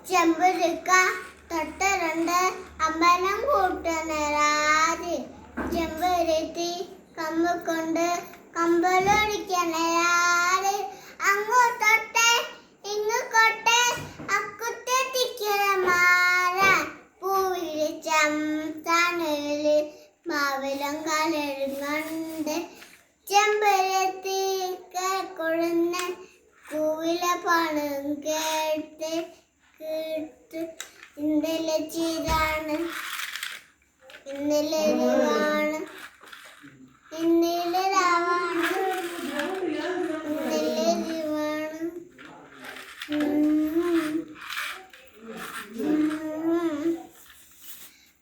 ചെമ്പരുക്ക തൊട്ടരുണ്ട് അമ്പലം കൂട്ടണരാജ് ചെമ്പരുത്തി കമ്പ് കൊണ്ട് കമ്പലൊടിക്കണരാജ് അങ്ങോട്ടൊട്ടെ ഇങ്ങോട്ടെ അക്കുത്തെത്തിക്കണമാരാൻ പൂവിലെ ചംസാനയില് മാവിലം കലരുന്നുണ്ട് ചെമ്പരത്തി കൊഴുന്ന പൂവിലെ പണം കേട്ട് ഇന്നലെ ചീരാണ് ഇന്നലെ രാവാണ് ഇന്നലെ രാവാണ് ഇന്നലെ ജീവാണ്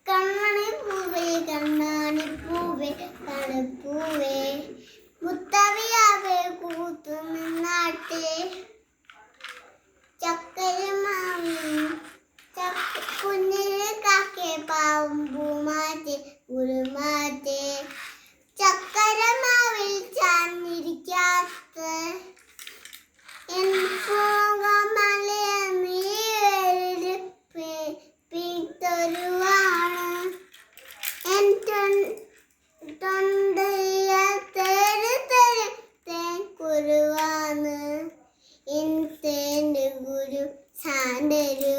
കണ്ണണി പൂവേ തണുപ്പൂവേ മുത്തവിയാവേ കൂത്തു നിന്നാട്ടെ ചക്കരമാവി കുഞ്ഞിന് കാക്കെ പാമ്പുമാറ്റെ ഉരുമാറ്റെ ചക്കരമാവിൽ ചാന്നിരിക്കാത്ത പിന്തൊരുവാണ് എൻ തൊണ്ടയ തേൻ കുരുവാണ് എൻ തേൻ്റെ ഗുരു സാന്റരു